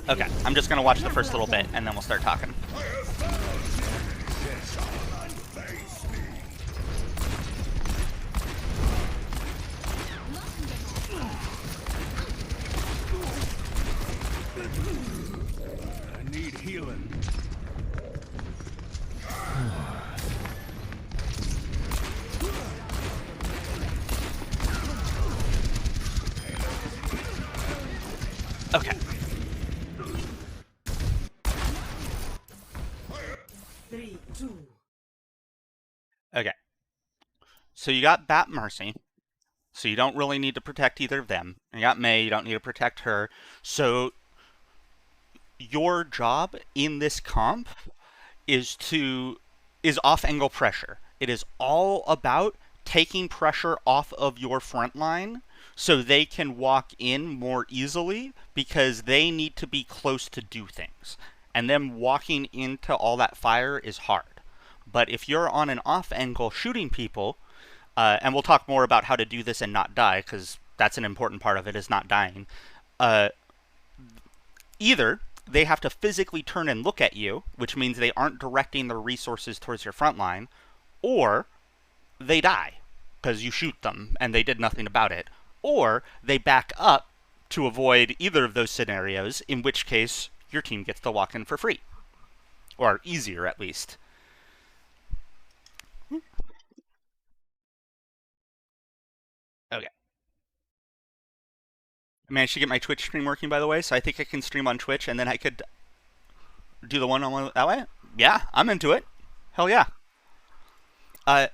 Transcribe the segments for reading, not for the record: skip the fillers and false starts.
Okay, I'm just gonna watch the first little bit, and then we'll start talking. I need healing. Okay. 3, 2. Okay. So you got Bat Mercy, so you don't really need to protect either of them. You got Mei, you don't need to protect her. So your job in this comp is off-angle pressure. It is all about taking pressure off of your front line so they can walk in more easily because they need to be close to do things. And them walking into all that fire is hard. But if you're on an off-angle shooting people, and we'll talk more about how to do this and not die, because that's an important part of it, is not dying, either they have to physically turn and look at you, which means they aren't directing their resources towards your front line, or they die because you shoot them and they did nothing about it, or they back up to avoid either of those scenarios, in which case your team gets to walk in for free, or easier at least. Okay. I managed to get my Twitch stream working, by the way, so I think I can stream on Twitch, and then I could do the one-on-one that way. Yeah, I'm into it. Hell yeah. I'm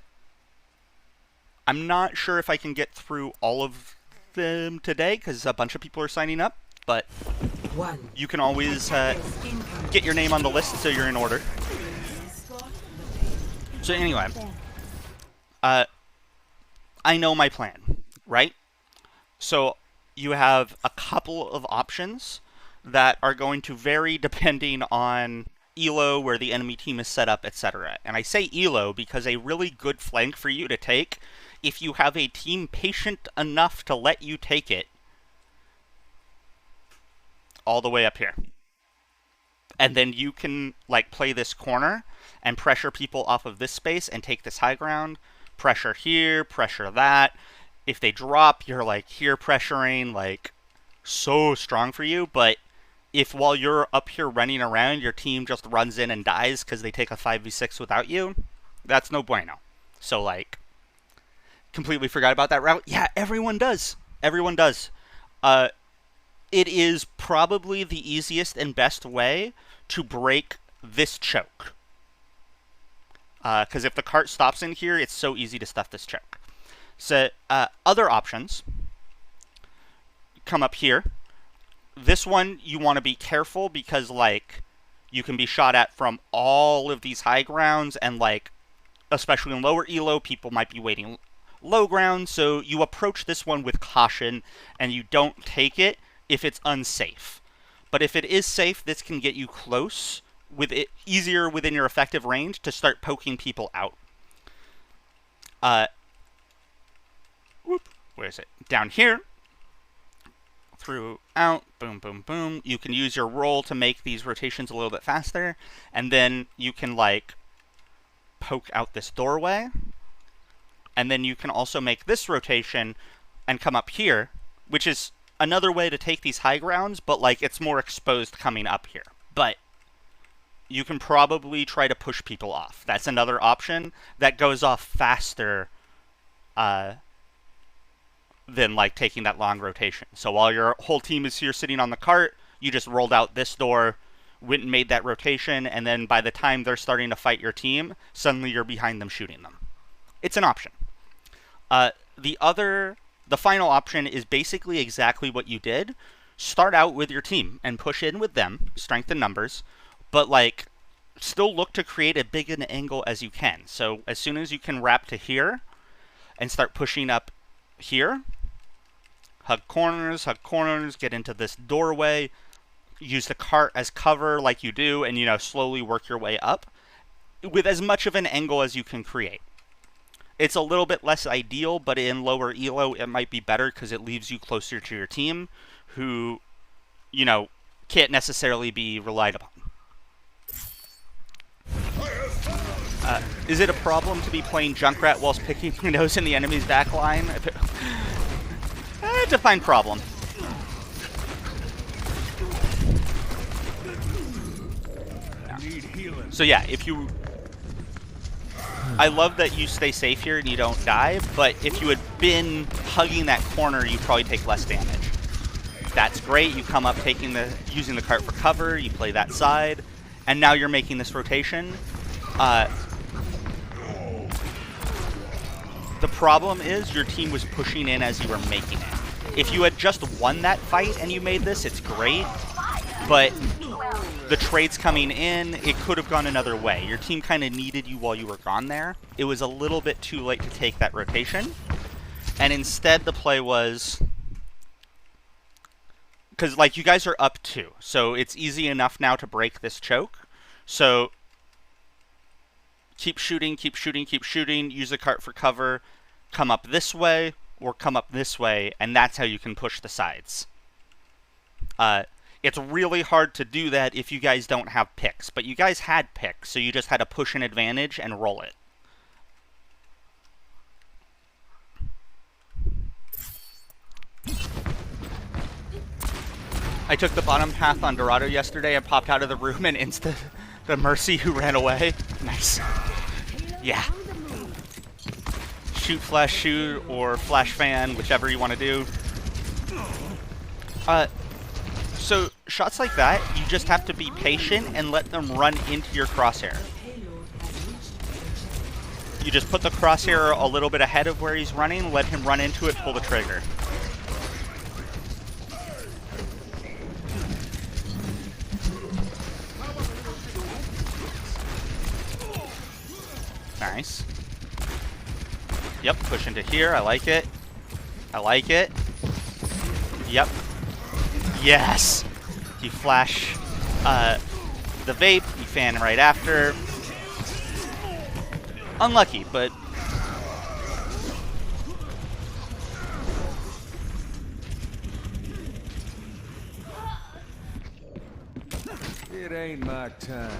not sure if I can get through all of them today, because a bunch of people are signing up, but you can always get your name on the list so you're in order. So anyway, I know my plan, right? So you have a couple of options that are going to vary depending on elo, where the enemy team is set up, etc. And I say elo because a really good flank for you to take, if you have a team patient enough to let you take it, all the way up here. And then you can like play this corner and pressure people off of this space and take this high ground, pressure here, pressure that. If they drop, you're like here pressuring, like so strong for you. But if while you're up here running around, your team just runs in and dies because they take a 5v6 without you, that's no bueno. So like, completely forgot about that route. Yeah, everyone does. Everyone does. It is probably the easiest and best way to break this choke. Because if the cart stops in here, it's so easy to stuff this choke. So other options come up here. This one, you want to be careful because, like, you can be shot at from all of these high grounds, and, like, especially in lower elo, people might be waiting low ground, so you approach this one with caution, and you don't take it if it's unsafe. But if it is safe, this can get you close, with it easier within your effective range to start poking people out. Where is it? Down here. Through, out, boom, boom, boom. You can use your roll to make these rotations a little bit faster, and then you can, like, poke out this doorway, and then you can also make this rotation and come up here, which is another way to take these high grounds, but, like, it's more exposed coming up here. But you can probably try to push people off. That's another option that goes off faster than, like, taking that long rotation. So while your whole team is here sitting on the cart, you just rolled out this door, went and made that rotation, and then by the time they're starting to fight your team, suddenly you're behind them shooting them. It's an option. The final option is basically exactly what you did. Start out with your team and push in with them, strength in numbers, but, like, still look to create as big an angle as you can. So as soon as you can wrap to here and start pushing up here, hug corners, get into this doorway, use the cart as cover like you do, and, you know, slowly work your way up with as much of an angle as you can create. It's a little bit less ideal, but in lower elo, it might be better because it leaves you closer to your team, who, you know, can't necessarily be relied upon. Is it a problem to be playing Junkrat whilst picking your nose in the enemy's back line? Define problem. I need healing. So yeah, if you... I love that you stay safe here and you don't die, but if you had been hugging that corner, you'd probably take less damage. That's great. You come up using the cart for cover, you play that side, and now you're making this rotation. The problem is your team was pushing in as you were making it. If you had just won that fight and you made this, it's great, but the trades coming in, it could have gone another way. Your team kind of needed you while you were gone there. It was a little bit too late to take that rotation, and instead the play was... Because, like, you guys are up 2, so it's easy enough now to break this choke. So, keep shooting, keep shooting, keep shooting, use the cart for cover, come up this way, or come up this way, and that's how you can push the sides. It's really hard to do that if you guys don't have picks, but you guys had picks, so you just had to push an advantage and roll it. I took the bottom path on Dorado yesterday and popped out of the room and insta the Mercy who ran away. Nice. Yeah. Shoot, flash, shoot, or flash fan, whichever you want to do. So shots like that, you just have to be patient and let them run into your crosshair. You just put the crosshair a little bit ahead of where he's running, let him run into it, pull the trigger. Nice. Yep, push into here. I like it. I like it. Yep. Yes! You flash the vape, you fan right after. Unlucky, but... It ain't my time.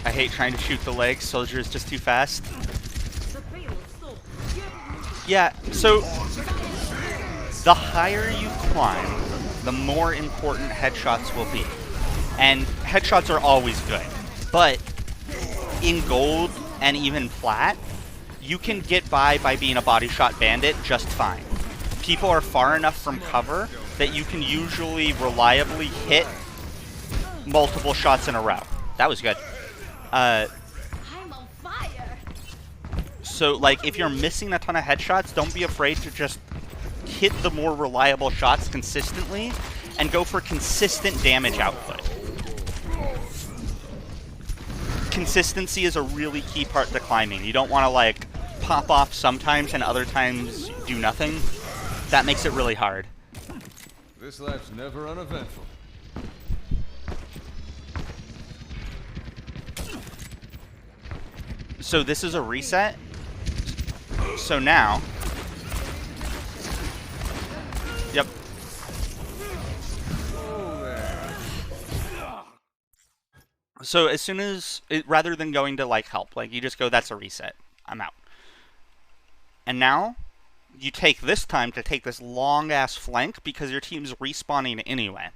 I hate trying to shoot the legs. Soldier is just too fast. Yeah, so the higher you climb, the more important headshots will be. And headshots are always good. But in gold and even flat, you can get by being a body shot bandit just fine. People are far enough from cover that you can usually reliably hit multiple shots in a row. That was good. I'm on fire. So, like, if you're missing a ton of headshots, don't be afraid to just hit the more reliable shots consistently and go for consistent damage output. Consistency is a really key part to climbing. You don't want to, like, pop off sometimes and other times do nothing. That makes it really hard. This life's never uneventful. So this is a reset. So now... Yep. So as soon as... rather than going to, like, help, like, you just go, that's a reset. I'm out. And now, you take this time to take this long-ass flank because your team's respawning anyway.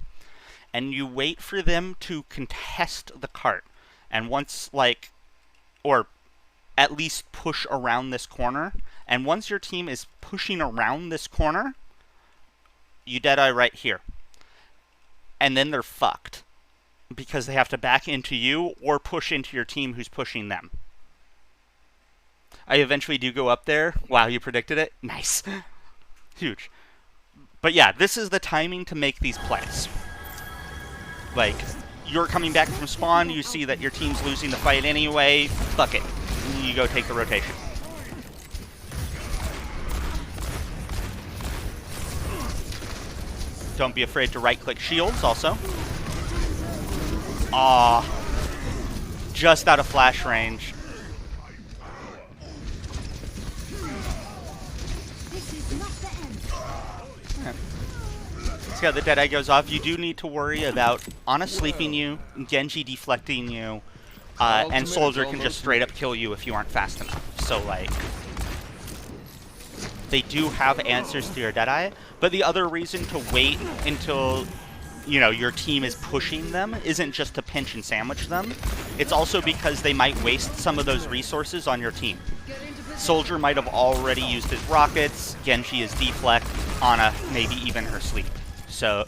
And you wait for them to contest the cart. And once, like... or... at least push around this corner. And once your team is pushing around this corner, you deadeye right here. And then they're fucked. Because they have to back into you or push into your team who's pushing them. I eventually do go up there. Wow, you predicted it? Nice. Huge. But yeah, this is the timing to make these plays. Like, you're coming back from spawn, you see that your team's losing the fight anyway, fuck it. You go take the rotation. Don't be afraid to right-click shields also. Aw. Just out of flash range. See how the Deadeye goes off. You do need to worry about Ana sleeping you, Genji deflecting you, and Soldier can just straight up kill you if you aren't fast enough. So, like, they do have answers to your Deadeye, but the other reason to wait until, you know, your team is pushing them isn't just to pinch and sandwich them. It's also because they might waste some of those resources on your team. Soldier might have already used his rockets, Genji is deflect, Ana maybe even her sleep. So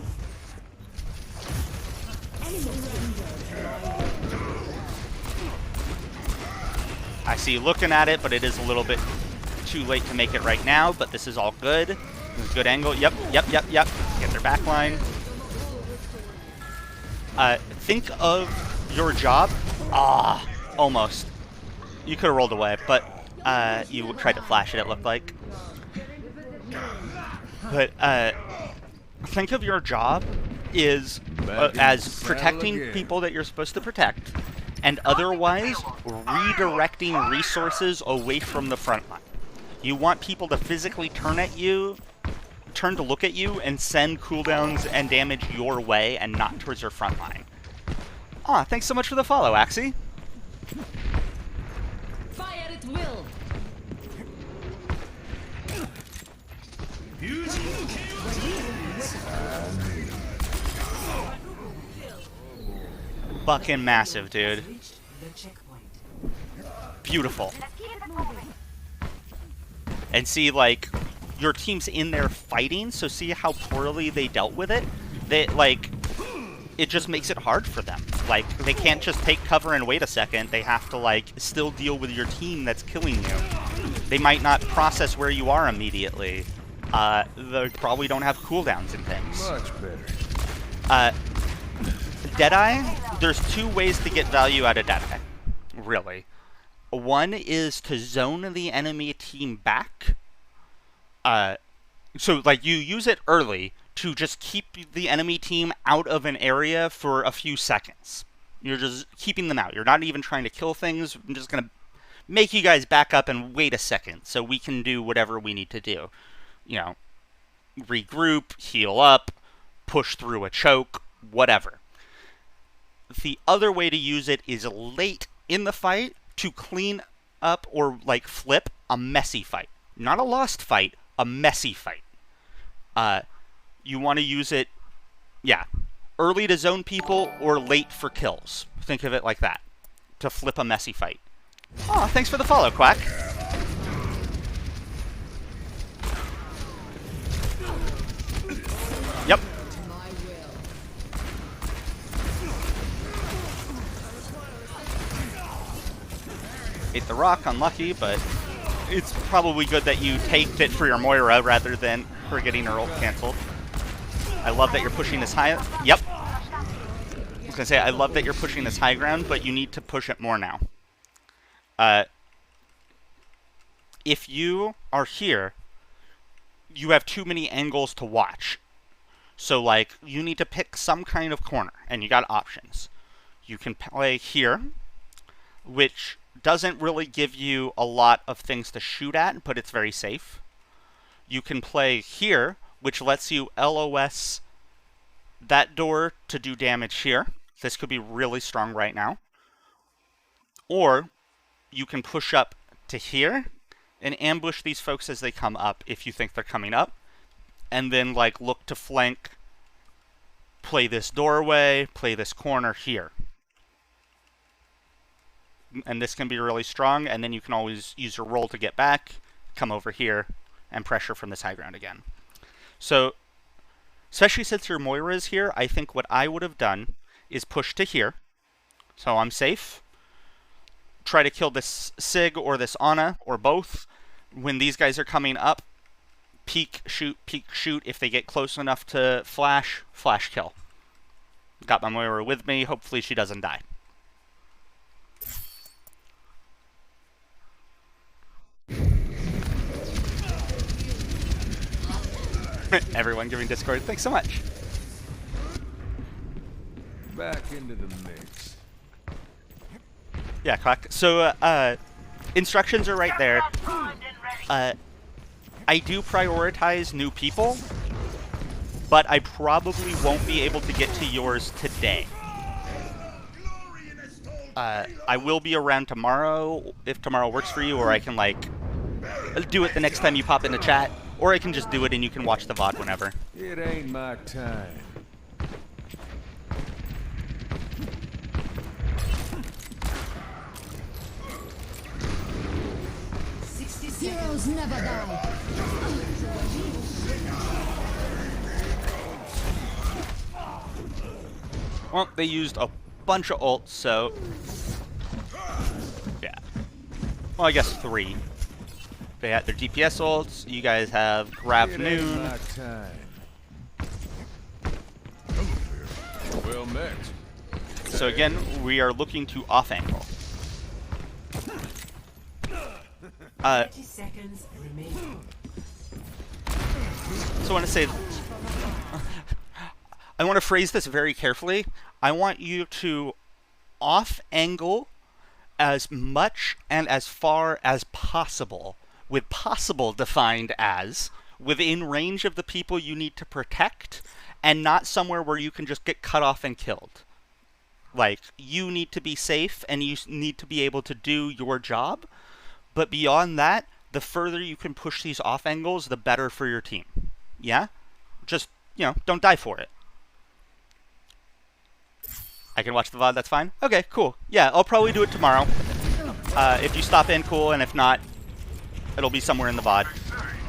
I see you looking at it, but it is a little bit too late to make it right now, but this is all good. This is a good angle. Yep. Get their back line. Think of your job. Almost. You could have rolled away, but you tried to flash it looked like. But think of your job is as protecting people that you're supposed to protect, and otherwise redirecting resources away from the front line. You want people to physically turn to look at you and send cooldowns and damage your way and not towards your front line. Aw, thanks so much for the follow, Axie. Fire at will. Fucking massive, dude. Reached the checkpoint. Beautiful. And see, like, your team's in there fighting, so see how poorly they dealt with it? They, like, it just makes it hard for them. Like, they can't just take cover and wait a second. They have to, like, still deal with your team that's killing you. They might not process where you are immediately. They probably don't have cooldowns and things. Much better. Deadeye, there's two ways to get value out of Deadeye, really. One is to zone the enemy team back. So, like, you use it early to just keep the enemy team out of an area for a few seconds. You're just keeping them out. You're not even trying to kill things. I'm just going to make you guys back up and wait a second so we can do whatever we need to do. You know, regroup, heal up, push through a choke, whatever. The other way to use it is late in the fight to clean up or, like, flip a messy fight. Not a lost fight, a messy fight. You want to use it, early to zone people or late for kills. Think of it like that, to flip a messy fight. Aw, thanks for the follow, Quack. Yep. Ate the rock, unlucky, but it's probably good that you taked it for your Moira rather than her getting her ult canceled. I love that you're pushing this high. Yep. I was gonna say, I love that you're pushing this high ground, but you need to push it more now. If you are here, you have too many angles to watch. So, like, you need to pick some kind of corner, and you got options. You can play here, which doesn't really give you a lot of things to shoot at, but it's very safe. You can play here, which lets you LOS that door to do damage here. This could be really strong right now. Or you can push up to here and ambush these folks as they come up if you think they're coming up. And then, like, look to flank, play this doorway, play this corner here. And this can be really strong, and then you can always use your roll to get back, come over here, and pressure from this high ground again. So, especially since your Moira is here, I think what I would have done is push to here. So I'm safe. Try to kill this Sig or this Ana, or both. When these guys are coming up, peek, shoot, if they get close enough to flash, flash kill. Got my Moira with me, hopefully she doesn't die. Everyone giving Discord, thanks so much. Back into the mix. Yeah, Clock. So, instructions are right there. I do prioritize new people, but I probably won't be able to get to yours today. I will be around tomorrow, if tomorrow works for you, or I can, like, do it the next time you pop into chat, or I can just do it and you can watch the VOD whenever. It ain't my time. Heroes never die. Well, they used a bunch of ults, so... yeah. Well, I guess 3. They had their DPS ults, you guys have Grav Noon. My time. Well met. So again, we are looking to off-angle. 30 seconds remaining. So I want to say... I want to phrase this very carefully. I want you to off-angle as much and as far as possible, with possible defined as within range of the people you need to protect, and not somewhere where you can just get cut off and killed. Like, you need to be safe, and you need to be able to do your job, but beyond that, the further you can push these off-angles, the better for your team. Yeah? Just, you know, don't die for it. I can watch the VOD, that's fine? Okay, cool. Yeah, I'll probably do it tomorrow. If you stop in, cool, and if not, it'll be somewhere in the VOD.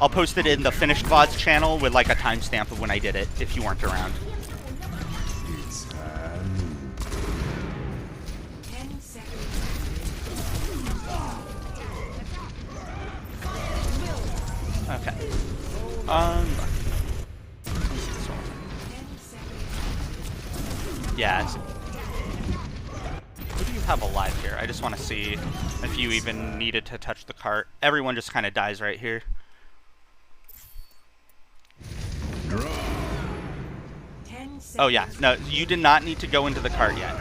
I'll post it in the finished VODs channel with, like, a timestamp of when I did it, if you weren't around. 10 seconds. Okay. 10 seconds. Yeah, who do you have alive here? I just want to see if you even needed to touch the cart. Everyone just kind of dies right here. 10 seconds. Oh yeah, no, you did not need to go into the cart yet.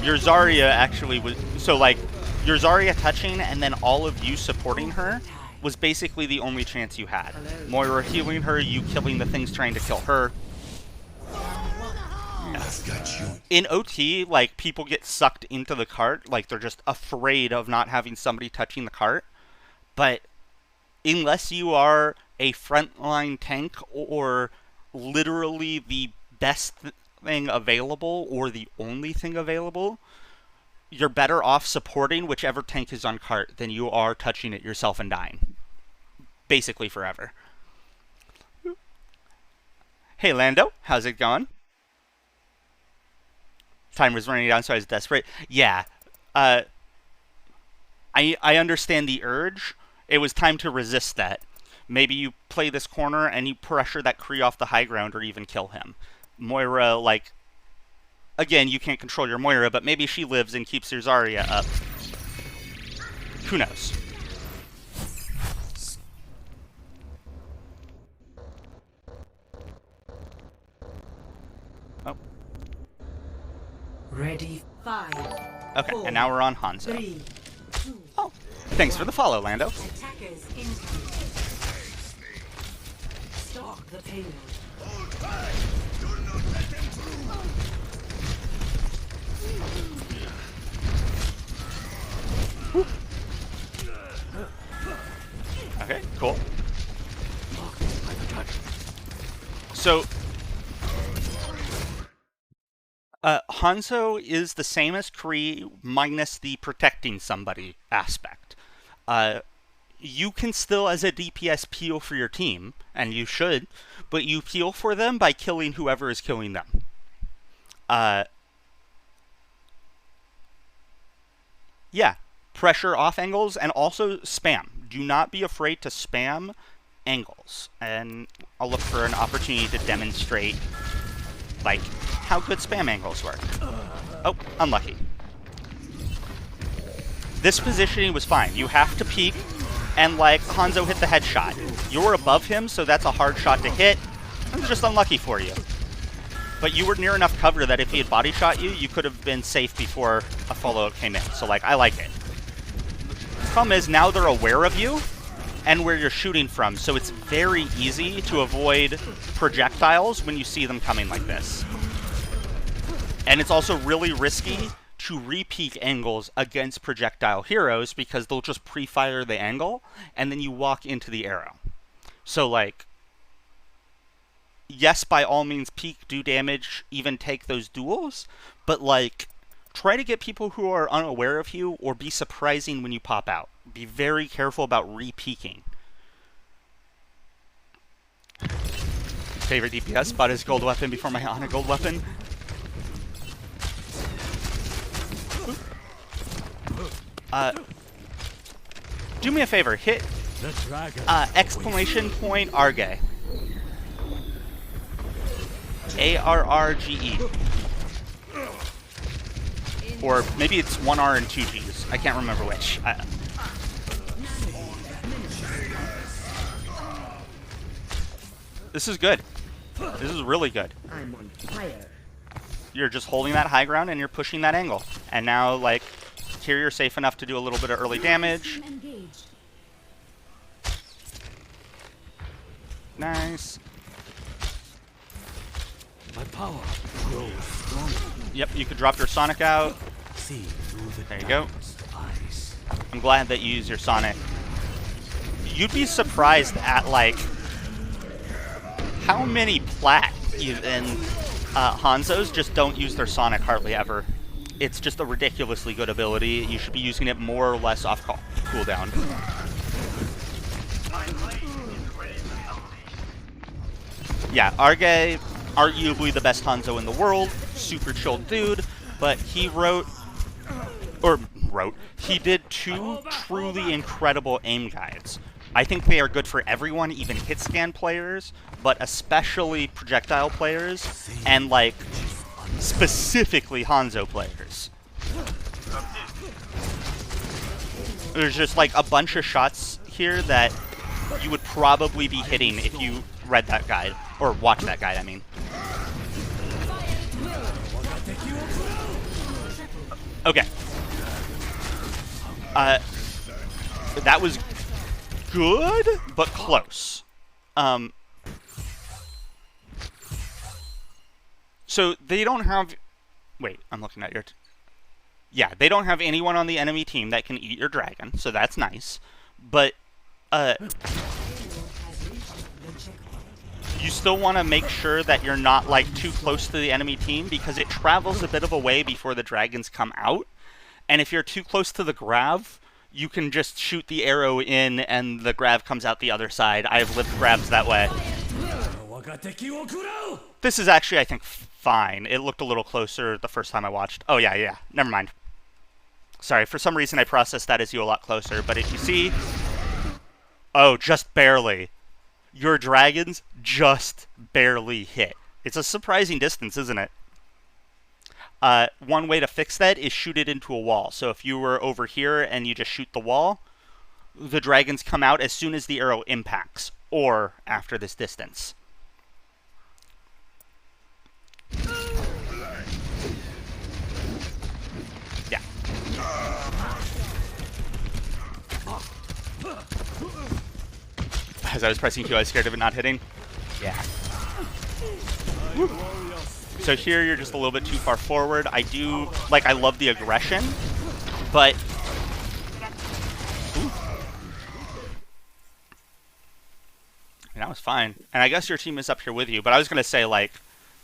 Your Zarya actually was... so, like, your Zarya touching and then all of you supporting her was basically the only chance you had. Moira healing her, you killing the things trying to kill her. In OT, like, people get sucked into the cart, like, they're just afraid of not having somebody touching the cart. But unless you are a frontline tank or literally the best thing available or the only thing available, you're better off supporting whichever tank is on cart than you are touching it yourself and dying. Basically forever. Hey Lando, how's it going? Time was running down, so I was desperate. Yeah, I understand the urge. It was time to resist that. Maybe you play this corner and you pressure that Kree off the high ground or even kill him. Moira, like, again, you can't control your Moira, but maybe she lives and keeps your Zarya up. Who knows? Oh. Ready. 5. Okay, 4, and now we're on Hanzo. 3, 2. Oh, thanks for the follow, Lando. Attackers incoming. Stalk the payload. Okay, cool. So, Hanzo is the same as Kree minus the protecting somebody aspect. You can still, as a DPS, peel for your team, and you should, but you peel for them by killing whoever is killing them. Yeah, pressure off angles, and also spam. Do not be afraid to spam angles, and I'll look for an opportunity to demonstrate, like, how good spam angles work. Oh, unlucky. This positioning was fine. You have to peek, and, like, Hanzo hit the headshot. You're above him, so that's a hard shot to hit. It's just unlucky for you. But you were near enough cover that if he had body shot you, you could have been safe before a follow-up came in. So, like, I like it. Problem is, now they're aware of you, and where you're shooting from, so it's very easy to avoid projectiles when you see them coming like this. And it's also really risky to re-peek angles against projectile heroes because they'll just pre-fire the angle, and then you walk into the arrow. So, like, yes, by all means, peek, do damage, even take those duels, but, like, try to get people who are unaware of you or be surprising when you pop out. Be very careful about re-peeking. Favorite DPS, bought his gold weapon before my honor gold weapon. Do me a favor, hit exclamation point Arge. A-R-R-G-E. Or maybe it's one R and two G's. I can't remember which. This is good. This is really good. I'm on fire. You're just holding that high ground and you're pushing that angle. And now, like, here you're safe enough to do a little bit of early damage. Nice. My power grows stronger. Yep, you could drop your Sonic out. See through the There you go. eyes. I'm glad that you use your Sonic. You'd be surprised at, like, how many plat and Hanzos just don't use their Sonic hardly ever. It's just a ridiculously good ability. You should be using it more or less off cooldown. Yeah, Arge, arguably the best Hanzo in the world. Super chill dude, but he he did 2 truly incredible aim guides. I think they are good for everyone, even hit scan players, but especially projectile players, and, like, specifically Hanzo players. There's just, like, a bunch of shots here that you would probably be hitting if you read that guide, or watched that guide, I mean. Okay. That was good, but close. So they don't have... Wait, I'm looking at your... Yeah, they don't have anyone on the enemy team that can eat your dragon, so that's nice. But, you still want to make sure that you're not, like, too close to the enemy team, because it travels a bit of a way before the dragons come out. And if you're too close to the grav, you can just shoot the arrow in and the grav comes out the other side. I've lived grabs that way. This is actually, I think, fine. It looked a little closer the first time I watched. Oh, yeah. Never mind. Sorry, for some reason I processed that as you a lot closer. But if you see... Oh, just barely. Your dragons just barely hit. It's a surprising distance, isn't it? One way to fix that is shoot it into a wall. So if you were over here and you just shoot the wall, the dragons come out as soon as the arrow impacts, or after this distance. Yeah. As I was pressing Q, I was scared of it not hitting. Yeah. Woo. So here you're just a little bit too far forward. I love the aggression, but... Ooh. That was fine. And I guess your team is up here with you, but I was going to say, like,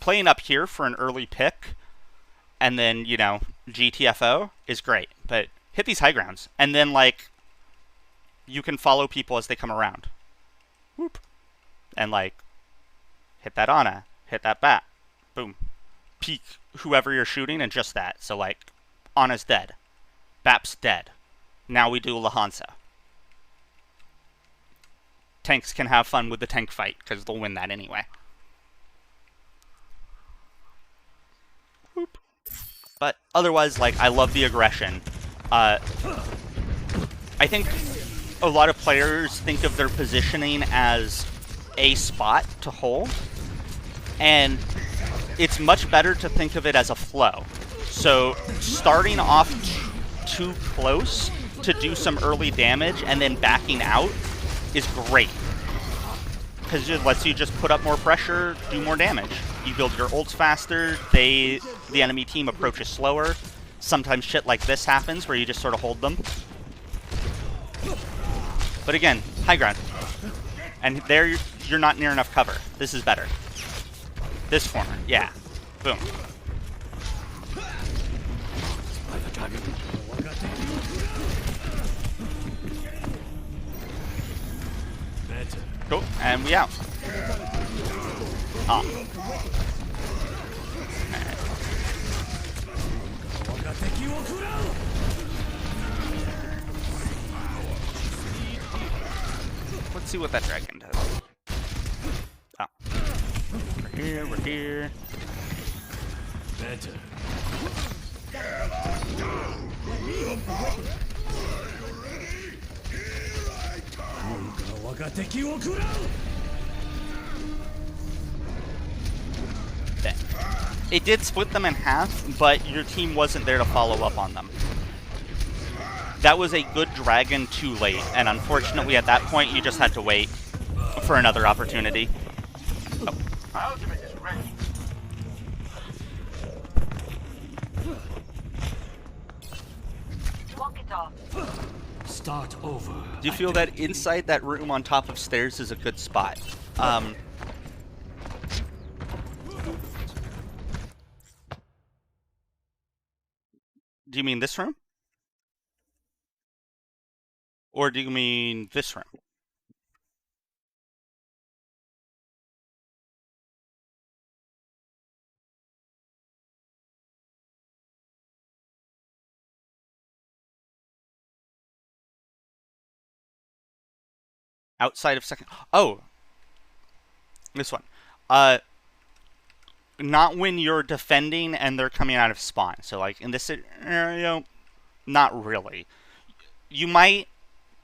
playing up here for an early pick, and then, you know, GTFO is great, but hit these high grounds, and then, like, you can follow people as they come around. Whoop. And, like, hit that Ana, hit that bat, boom. Peek whoever you're shooting and just that. So, like, Ana's dead. Bap's dead. Now we do Lahansa. Tanks can have fun with the tank fight, because they'll win that anyway. Whoop. But otherwise, like, I love the aggression. I think a lot of players think of their positioning as a spot to hold, and it's much better to think of it as a flow. So starting off too close to do some early damage and then backing out is great. Because it lets you just put up more pressure, do more damage. You build your ults faster, the enemy team approaches slower. Sometimes shit like this happens where you just sort of hold them. But again, high ground. And there you're not near enough cover. This is better. This corner, yeah. Boom. By the dragon. Better. Cool, and we out. Ah. Let's see what that dragon does. Oh. We're here. Better. It did split them in half, but your team wasn't there to follow up on them. That was a good dragon too late, and unfortunately at that point you just had to wait for another opportunity. Oh. Ultimate is ready. Walk it off. Start over. Do you feel that inside that room on top of stairs is a good spot? Do you mean this room? Or do you mean this room? Outside of second... Oh! This one. Not when you're defending and they're coming out of spawn. So, like, in this scenario, not really. You might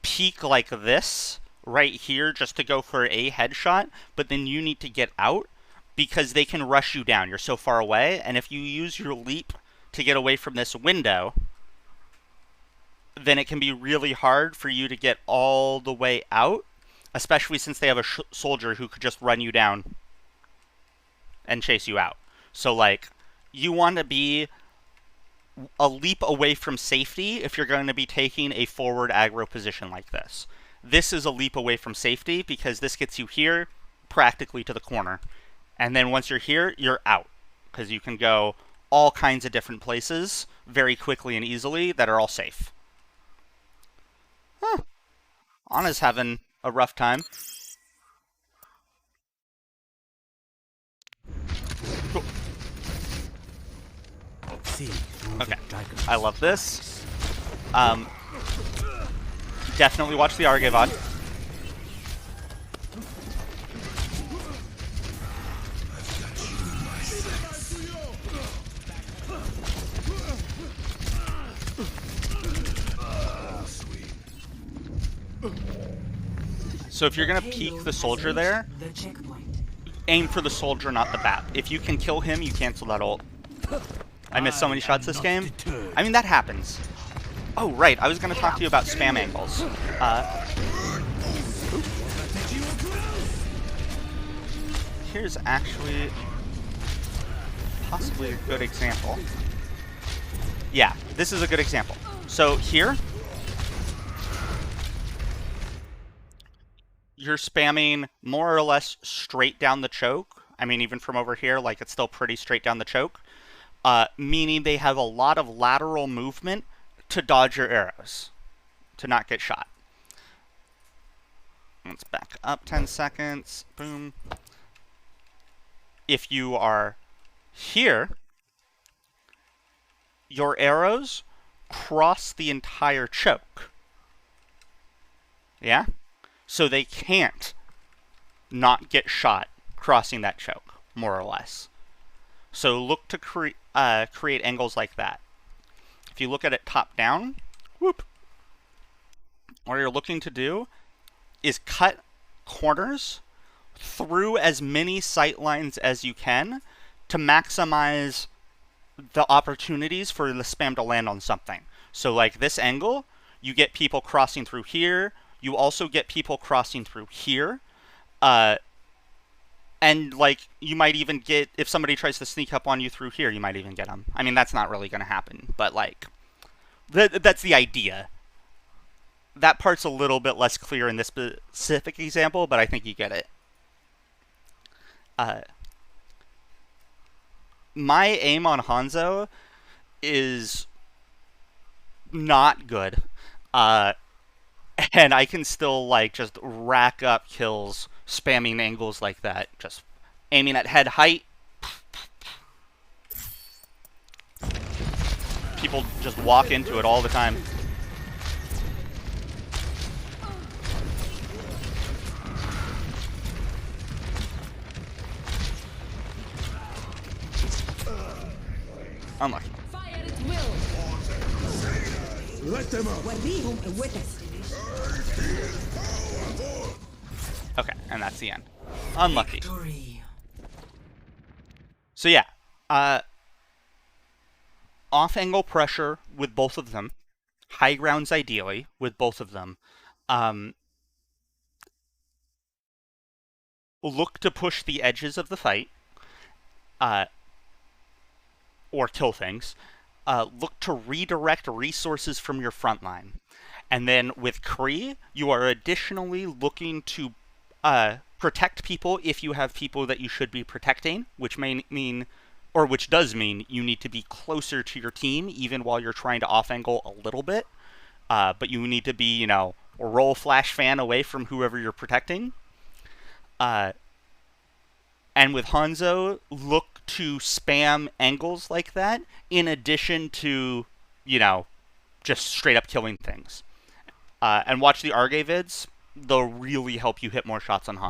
peek like this right here just to go for a headshot, but then you need to get out because they can rush you down. You're so far away, and if you use your leap to get away from this window, then it can be really hard for you to get all the way out, especially since they have a soldier who could just run you down and chase you out. So, like, you want to be a leap away from safety if you're going to be taking a forward aggro position like this. This is a leap away from safety because this gets you here practically to the corner. And then once you're here, you're out. Because you can go all kinds of different places very quickly and easily that are all safe. Huh. Anna's having a rough time. Cool. Okay, I love this. Definitely watch the Arge VOD. So if you're gonna peek the soldier there, aim for the soldier, not the bat. If you can kill him, you cancel that ult. I missed so many shots this game. I mean, that happens. Oh, right. I was going to talk to you about spam angles. Here's actually possibly a good example. Yeah, this is a good example. So here, you're spamming more or less straight down the choke. I mean, even from over here, like, it's still pretty straight down the choke. Meaning they have a lot of lateral movement to dodge your arrows, to not get shot. Let's back up 10 seconds. Boom. If you are here, your arrows cross the entire choke. Yeah? So they can't not get shot crossing that choke, more or less. So look to create angles like that. If you look at it top down, whoop, what you're looking to do is cut corners through as many sight lines as you can to maximize the opportunities for the spam to land on something. So like this angle, you get people crossing through here, You also get people crossing through here. And, like, you might even get, if somebody tries to sneak up on you through here, you might even get them. I mean, that's not really going to happen, but, like, that's the idea. That part's a little bit less clear in this specific example, but I think you get it. My aim on Hanzo is not good. And I can still, like, just rack up kills spamming angles like that. Just aiming at head height. People just walk into it all the time. Unlucky. Fire at will. Let them out. وريهم قوتك. Okay, and that's the end. Unlucky. Victory. So yeah, off-angle pressure with both of them. High grounds ideally with both of them. Look to push the edges of the fight. Or kill things. Look to redirect resources from your front line. And then with McCree, you are additionally looking to protect people if you have people that you should be protecting, which may mean, or which does mean, you need to be closer to your team even while you're trying to off-angle a little bit. But you need to be, you know, a roll flash fan away from whoever you're protecting. And with Hanzo, look to spam angles like that, in addition to, you know, just straight up killing things. And watch the Arge vids. They'll really help you hit more shots on Hanzo.